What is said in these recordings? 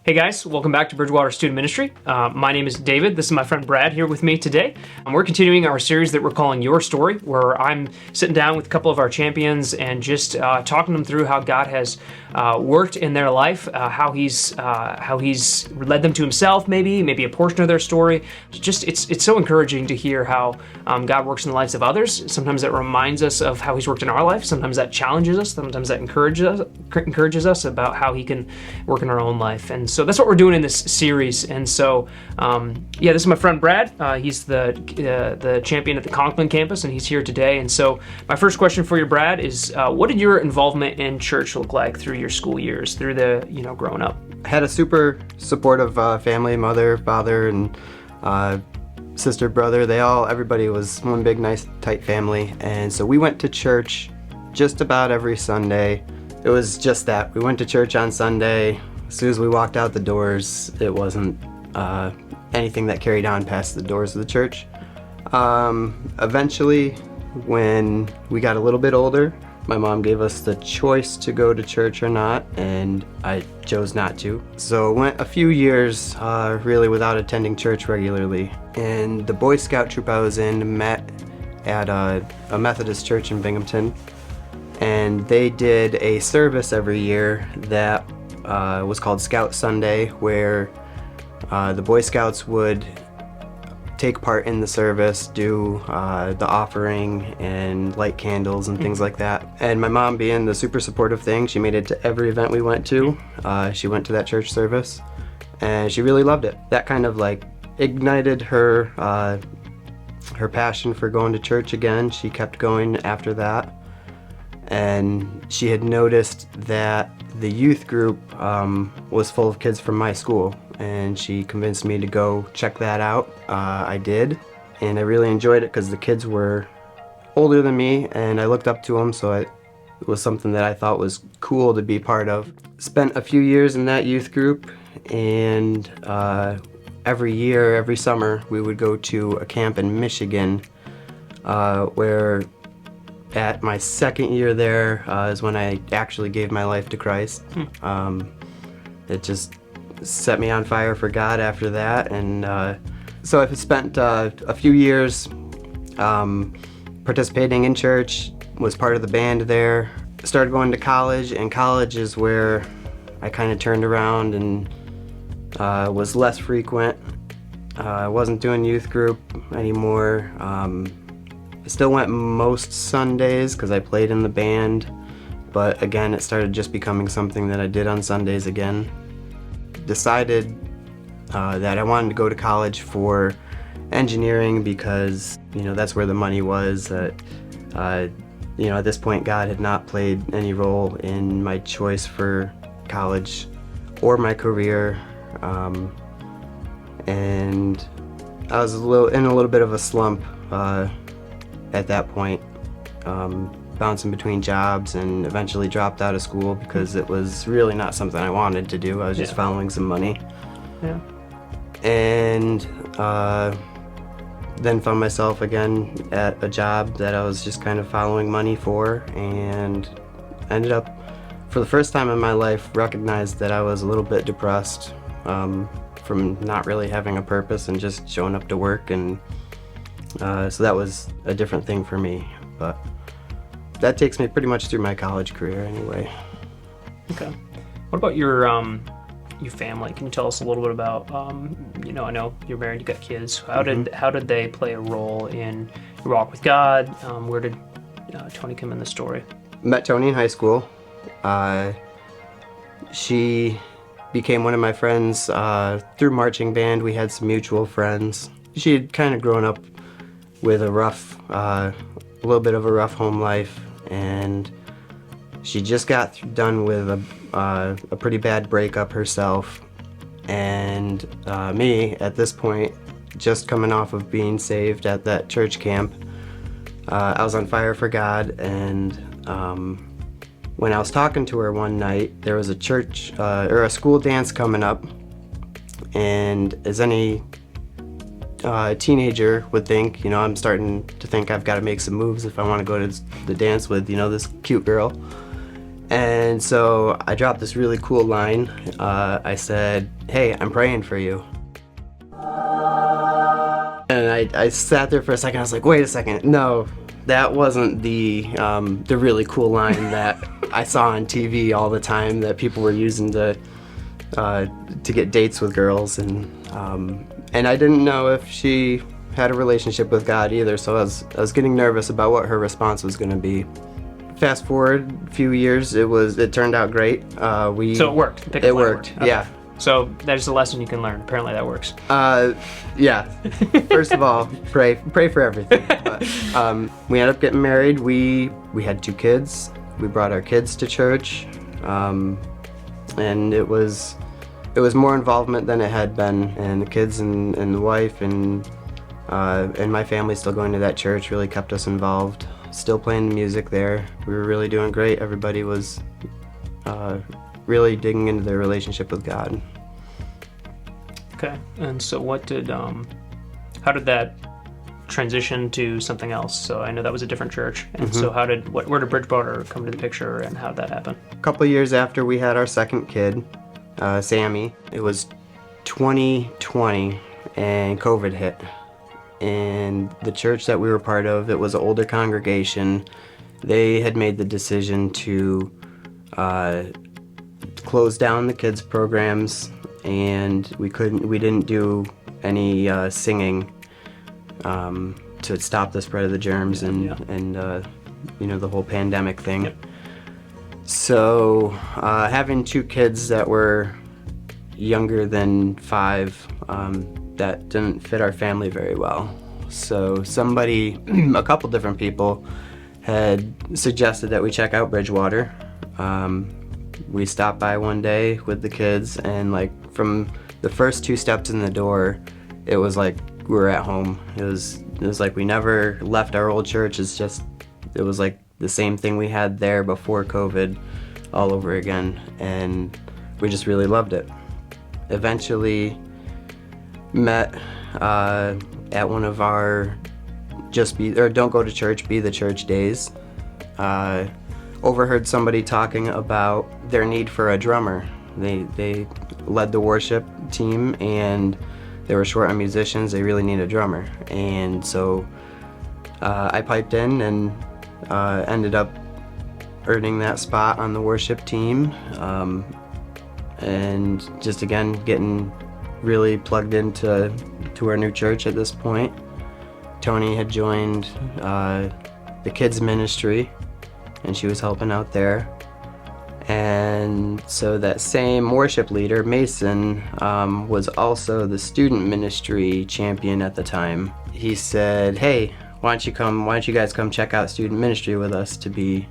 Hey guys, welcome back to Bridgewater Student Ministry. My name is David. This is my friend Brad here with me today. We're continuing our series that we're calling Your Story, where I'm sitting down with a couple of our champions and just talking them through how God has worked in their life, how He's led them to Himself, maybe a portion of their story. It's so encouraging to hear how God works in the lives of others. Sometimes it reminds us of how He's worked in our life. Sometimes that challenges us. Sometimes that encourages us about how He can work in our own life. And so that's what we're doing in this series. And so, this is my friend Brad. He's the champion at the Conklin campus, and he's here today. And so my first question for you, Brad, is what did your involvement in church look like through your school years, through the, growing up? I had a super supportive family, mother, father, and sister, brother. Everybody was one big, nice, tight family. And so we went to church just about every Sunday. It was just that. We went to church on Sunday. As soon as we walked out the doors, it wasn't anything that carried on past the doors of the church. Eventually, when we got a little bit older, my mom gave us the choice to go to church or not, and I chose not to. So it went a few years really without attending church regularly. And the Boy Scout troop I was in met at a Methodist church in Binghamton, and they did a service every year that was called Scout Sunday, where the Boy Scouts would take part in the service, do the offering and light candles and things like that. And my mom, being the super supportive thing, she made it to every event we went to. She went to that church service and she really loved it. That kind of ignited her passion for going to church again. She kept going after that. And she had noticed that the youth group was full of kids from my school, and she convinced me to go check that out. I did, and I really enjoyed it because the kids were older than me, and I looked up to them, so it was something that I thought was cool to be part of. Spent a few years in that youth group, and every summer, we would go to a camp in Michigan where at my second year there is when I actually gave my life to Christ. It just set me on fire for God after that, and so I've spent a few years participating in church, was part of the band there, started going to college, and college is where I kind of turned around and was less frequent. I wasn't doing youth group anymore. I still went most Sundays because I played in the band, but again, it started just becoming something that I did on Sundays again. Decided that I wanted to go to college for engineering because, that's where the money was. At this point, God had not played any role in my choice for college or my career, and I was in a little bit of a slump at that point, bouncing between jobs, and eventually dropped out of school because it was really not something I wanted to do. I was just following some money. Yeah. And then found myself again at a job that I was just kind of following money for, and ended up, for the first time in my life, recognized that I was a little bit depressed from not really having a purpose and just showing up to work, and so that was a different thing for me, but that takes me pretty much through my college career anyway. Okay. What about your family? Can you tell us a little bit about, I know you're married, you got kids. How did they play a role in your walk with God? Where did Tony come in the story? Met Tony in high school. She became one of my friends through marching band. We had some mutual friends. She had kind of grown up with a little bit of a rough home life, and she just got done with a pretty bad breakup herself, and me, at this point, just coming off of being saved at that church camp. I was on fire for God, and when I was talking to her one night, there was a church or a school dance coming up, and as any teenager would think, I'm starting to think I've got to make some moves if I want to go to the dance with, this cute girl. And so I dropped this really cool line. I said, "Hey, I'm praying for you." And I sat there for a second. I was like, "Wait a second, no, that wasn't the really cool line that I saw on TV all the time that people were using to get dates with girls." And I didn't know if she had a relationship with God either, so I was getting nervous about what her response was going to be. Fast forward a few years, it turned out great. So it worked. It worked. Okay. Yeah. So that's a lesson you can learn. Apparently that works. Yeah. First of all, pray for everything. But, we ended up getting married. We had 2 kids. We brought our kids to church, and it was more involvement than it had been. And the kids and the wife and my family still going to that church really kept us involved. Still playing the music there. We were really doing great. Everybody was really digging into their relationship with God. Okay. And so how did that transition to something else? So I know that was a different church. And so where did Bridgewater come into the picture, and how did that happen? A couple of years after we had our second kid, Sammy, it was 2020 and COVID hit. And the church that we were part of, it was an older congregation. They had made the decision to close down the kids programs, and we didn't do any singing to stop the spread of the germs and the whole pandemic thing. Yep. So having 2 kids that were younger than 5, that didn't fit our family very well. So a couple different people had suggested that we check out Bridgewater. We stopped by one day with the kids, and like from the first 2 steps in the door, it was like we were at home. It was like we never left our old church. It was like the same thing we had there before COVID all over again, and we just really loved it. Eventually met at one of our don't go to church, be the church days. Overheard somebody talking about their need for a drummer. They led the worship team, and they were short on musicians. They really need a drummer. And so I piped in and ended up earning that spot on the worship team, and just again getting really plugged into our new church at this point. Tony had joined the kids ministry, and she was helping out there. And so that same worship leader, Mason, was also the student ministry champion at the time. He said, "Hey, why don't you guys come check out student ministry with us to be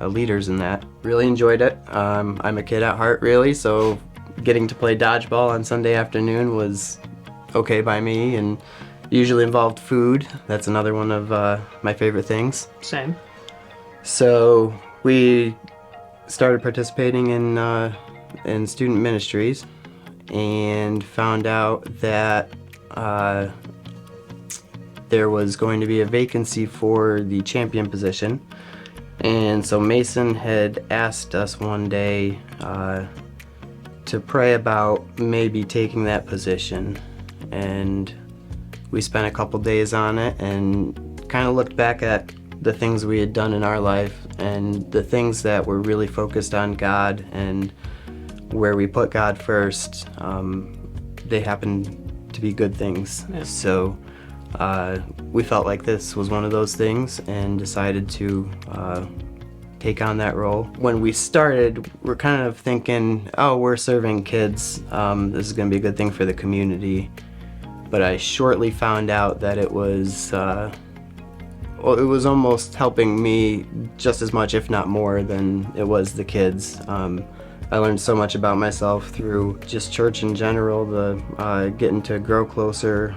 leaders in that." Really enjoyed it. I'm a kid at heart, really, so getting to play dodgeball on Sunday afternoon was okay by me, and usually involved food. That's another one of my favorite things. Same. So we started participating in student ministries, and found out that there was going to be a vacancy for the champion position. And so Mason had asked us one day to pray about maybe taking that position, and we spent a couple days on it and kind of looked back at the things we had done in our life and the things that were really focused on God and where we put God first. They happened to be good things. Yeah. So we felt like this was one of those things and decided to take on that role. When we started, we're kind of thinking, oh, we're serving kids. This is going to be a good thing for the community. But I shortly found out that it was almost helping me just as much, if not more, than it was the kids. I learned so much about myself through just church in general, getting to grow closer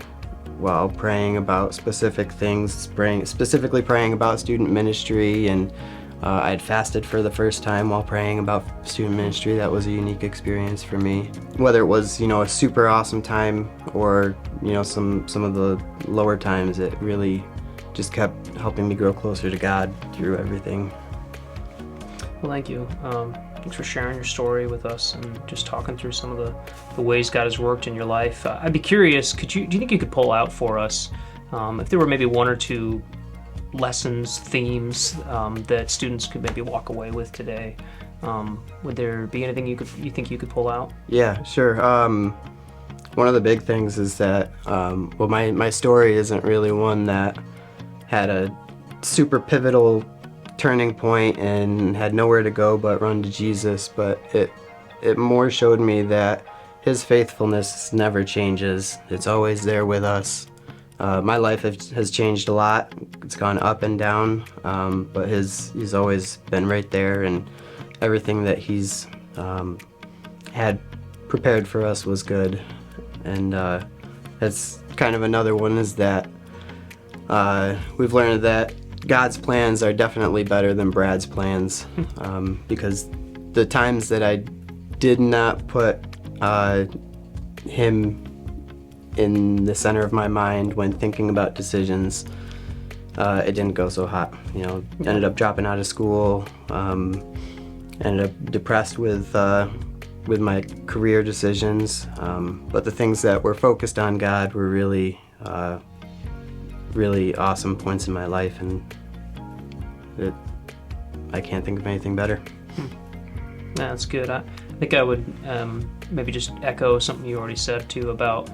while praying about specific things, specifically praying about student ministry, and I had fasted for the first time while praying about student ministry. That was a unique experience for me. Whether it was, a super awesome time or, some of the lower times, it really just kept helping me grow closer to God through everything. Well, thank you. Thanks for sharing your story with us and just talking through some of the ways God has worked in your life. I'd be curious, do you think you could pull out for us if there were maybe one or two lessons, themes that students could maybe walk away with today? Would there be anything you think you could pull out? Yeah, sure. One of the big things is that, well, my story isn't really one that had a super pivotal turning point and had nowhere to go but run to Jesus, but it more showed me that His faithfulness never changes. It's always there with us. My life has changed a lot. It's gone up and down, but He's always been right there, and everything that He's had prepared for us was good. And that's kind of another one, is that we've learned that God's plans are definitely better than Brad's plans, because the times that I did not put Him in the center of my mind when thinking about decisions, it didn't go so hot. Ended up dropping out of school, ended up depressed with my career decisions, but the things that were focused on God were really awesome points in my life, and I can't think of anything better. That's good. I think I would maybe just echo something you already said too about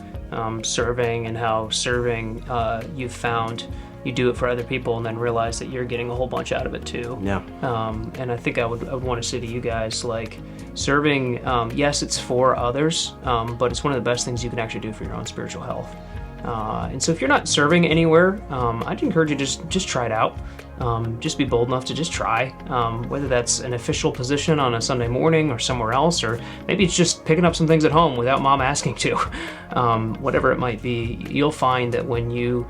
serving, and how serving you've found you do it for other people and then realize that you're getting a whole bunch out of it too. Yeah. And I think I would want to say to you guys, like, serving, yes, it's for others, but it's one of the best things you can actually do for your own spiritual health. And so if you're not serving anywhere, I'd encourage you to just try it out. Just be bold enough to just try, whether that's an official position on a Sunday morning or somewhere else, or maybe it's just picking up some things at home without mom asking to. Whatever it might be, you'll find that when you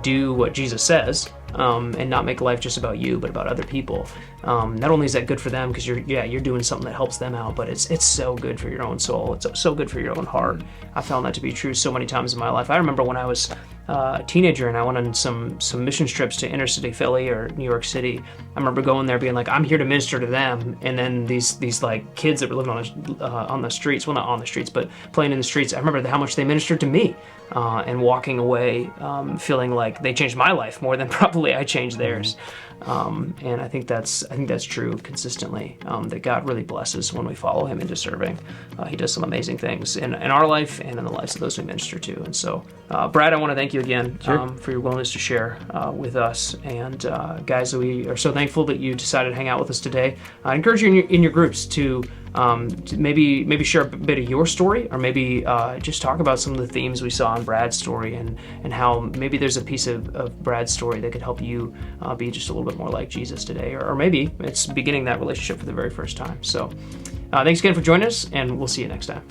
do what Jesus says, and not make life just about you but about other people, not only is that good for them because you're doing something that helps them out, but it's so good for your own soul. It's so good for your own heart. I found that to be true so many times in my life. I remember when I was a teenager and I went on some mission trips to inner city Philly or New York City. I remember going there being like, I'm here to minister to them, and then these like kids that were living on the streets, well, not on the streets, but playing in the streets, I remember how much they ministered to me, and walking away feeling like they changed my life more than probably I changed theirs. And I think that's true consistently, that God really blesses when we follow Him into serving. He does some amazing things in our life and in the lives of those we minister to. And so, Brad, I want to thank you again for your willingness to share with us. And guys, we are so thankful that you decided to hang out with us today. I encourage you in your groups to maybe share a bit of your story, or maybe just talk about some of the themes we saw in Brad's story, and how maybe there's a piece of Brad's story that could help you be just a little bit more like Jesus today, or maybe it's beginning that relationship for the very first time. So thanks again for joining us, and we'll see you next time.